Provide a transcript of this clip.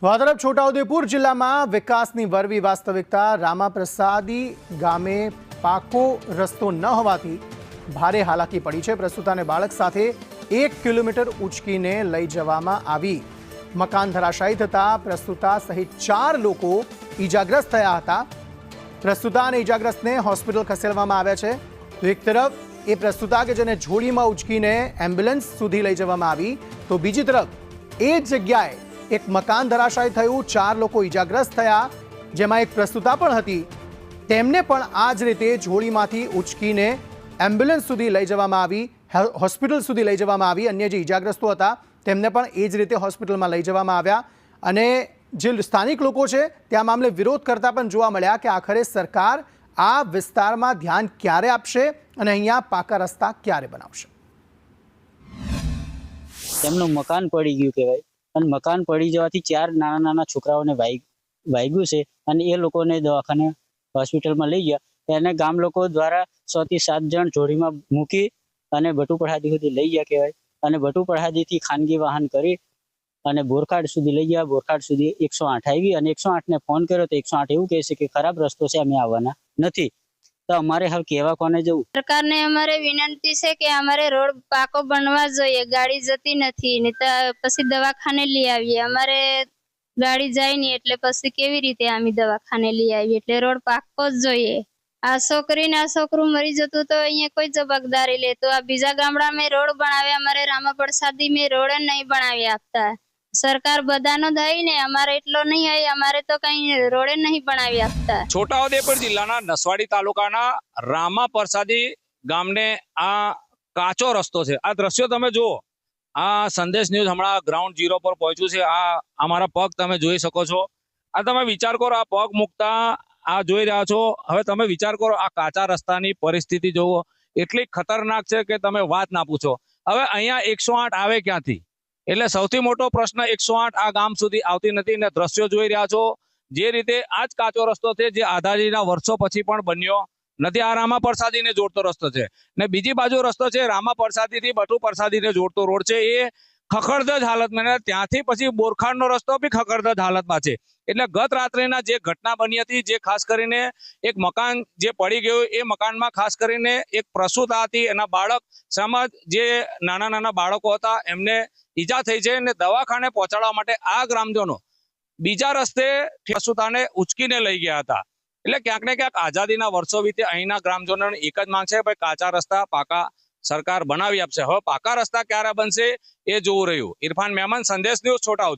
આ તરફ છોટાઉદેપુર જિલ્લામાં વિકાસની વરવી વાસ્તવિકતા રામાપ્રસાદી ગામે પાકો રસ્તો ન હોવાથી ભારે હાલાકી પડી છે। પ્રસૂતાને બાળક સાથે 1 કિલોમીટર ઉંચકીને લઈ જવામાં આવી। મકાન ધરાશાયી થતા પ્રસૂતા સહિત 4 લોકો ઈજાગ્રસ્ત થયા હતા। પ્રસૂતા અને ઈજાગ્રસ્તને હોસ્પિટલ ખસેડવામાં આવ્યા છે। તો એક તરફ એ પ્રસૂતા કે જેને જોડીમાં ઉંચકીને એમ્બ્યુલન્સ સુધી લઈ જવામાં આવી, તો બીજી તરફ એ જગ્યાએ એક મકાન ધરાશાયી થયું, 4 લોકો ઈજાગ્રસ્ત થયા, જેમાં એક પ્રસૂતા પણ હતી। તેમને પણ આ જ રીતે જોડીમાંથી ઉંચકીને એમ્બ્યુલન્સ સુધી લઈ જવામાં આવી, હોસ્પિટલ સુધી લઈ જવામાં આવી। અન્ય જે ઈજાગ્રસ્તો હતા તેમને પણ એ જ રીતે હોસ્પિટલમાં લઈ જવામાં આવ્યા। અને જે સ્થાનિક લોકો છે તે આ મામલે વિરોધ કરતા પણ જોવા મળ્યા કે આખરે સરકાર આ વિસ્તારમાં ધ્યાન ક્યારે આપશે અને અહીંયા પાકા રસ્તા ક્યારે બનાવશે। તેમનું મકાન પડી ગયું કહેવાય, અને મકાન પડી જવાથી 4 નાના છોકરાઓને વાગ્યું છે, અને એ લોકોને દવાખાને હોસ્પિટલમાં લઈ ગયા। એને ગામ લોકો દ્વારા 6 થી 7 જણ જોડીમાં મૂકી અને બટુપરાદી સુધી લઈ ગયા કહેવાય। અને બટુપરાદીથી ખાનગી વાહન કરી અને બોરખાડ સુધી લઈ ગયા। બોરખાડ સુધી 108 આવી અને 108 ને ફોન કર્યો તો 108 એવું કહે છે કે ખરાબ રસ્તો છે, અમે આવવાના નથી। તો અમારે હવે કહેવા કોને જવું? સરકારને અમારે વિનંતી છે કે અમારે રોડ પાકો બનવા જોઈએ, ગાડી જતી નથી ને તો પછી દવાખાને લઈ આવીએ। અમારે ગાડી જાય નહીં એટલે પછી કેવી રીતે અમે દવાખાને લઈ આવીએ? એટલે રોડ પાકો જ જોઈએ। આ છોકરીને આ છોકરું મરી જતું તો અહીંયા કોઈ જવાબદારી લે? તો આ બીજા ગામડામાં રોડ બનાવે, અમારે રામાપ્રસાદી મેં રોડ નહીં બનાવી આપતા। સરકાર બધાનો દઈ ને અમારે એટલો નહીં હોય, અમારે તો કઈ રોડે નહીં બનાવી આપતા। છોટાઉદેપુર જિલ્લાના નસવાડી તાલુકાના રામાપ્રસાદી ગામને આ કાચો રસ્તો છે। આ દ્રશ્યો તમે જુઓ, આ સંદેશ ન્યૂઝ હમણાં ગ્રાઉન્ડ 0 પર પહોંચ્યું છે। આ અમારા પગ તમે જોઈ શકો છો। આ તમે વિચાર કરો, આ પગ મૂકતા આ જોઈ રહ્યા છો। હવે તમે વિચાર કરો, આ કાચા રસ્તાની પરિસ્થિતિ જોવો, એટલી ખતરનાક છે કે તમે વાત ના પૂછો। હવે અહીંયા 108 આવે ક્યાંથી? એટલે સૌથી મોટો પ્રશ્ન 108 આ ગામ સુધી આવતી નથી। ને દ્રશ્યો જોઈ રહ્યા છો, જે રીતે આ જ કાચો રસ્તો છે જે આઝાદીના વર્ષો પછી પણ બન્યો નથી। આ રામાપ્રસાદીને જોડતો રસ્તો છે, ને બીજી બાજુ રસ્તો છે રામાપ્રસાદીથી બટુપરસાદીને જોડતો રોડ છે, એ ખખડધજ હાલતમાં, ત્યાંથી પછી બોરખાડનો રસ્તો બી ખખડધજ હાલતમાં છે। એટલે ગત રાત્રિના જે ઘટના બની હતી, જે ખાસ કરીને એક મકાન જે પડી ગયું, એ મકાનમાં ખાસ કરીને એક પ્રસૂતા હતી, એના બાળક સમજ જે નાના બાળકો હતા એમને ઈજા થઈ છે, અને દવાખાને પહોંચાડવા માટે આ ગ્રામજનો બીજા રસ્તે પ્રસૂતાને ઉચકીને લઈ ગયા હતા। એટલે ક્યાંક ને ક્યાંક આઝાદીના વર્ષો વીતે અહીંના ગ્રામજનોની એક જ માંગ છે, ભાઈ કાચા રસ્તા પાકા સરકાર બનાવી આપશે। હવે પાકા રસ્તા ક્યારે બનશે એ જોવું રહ્યું। ઇરફાન મેમન, સંદેશ ન્યૂઝ, છોટાઉદેપુર।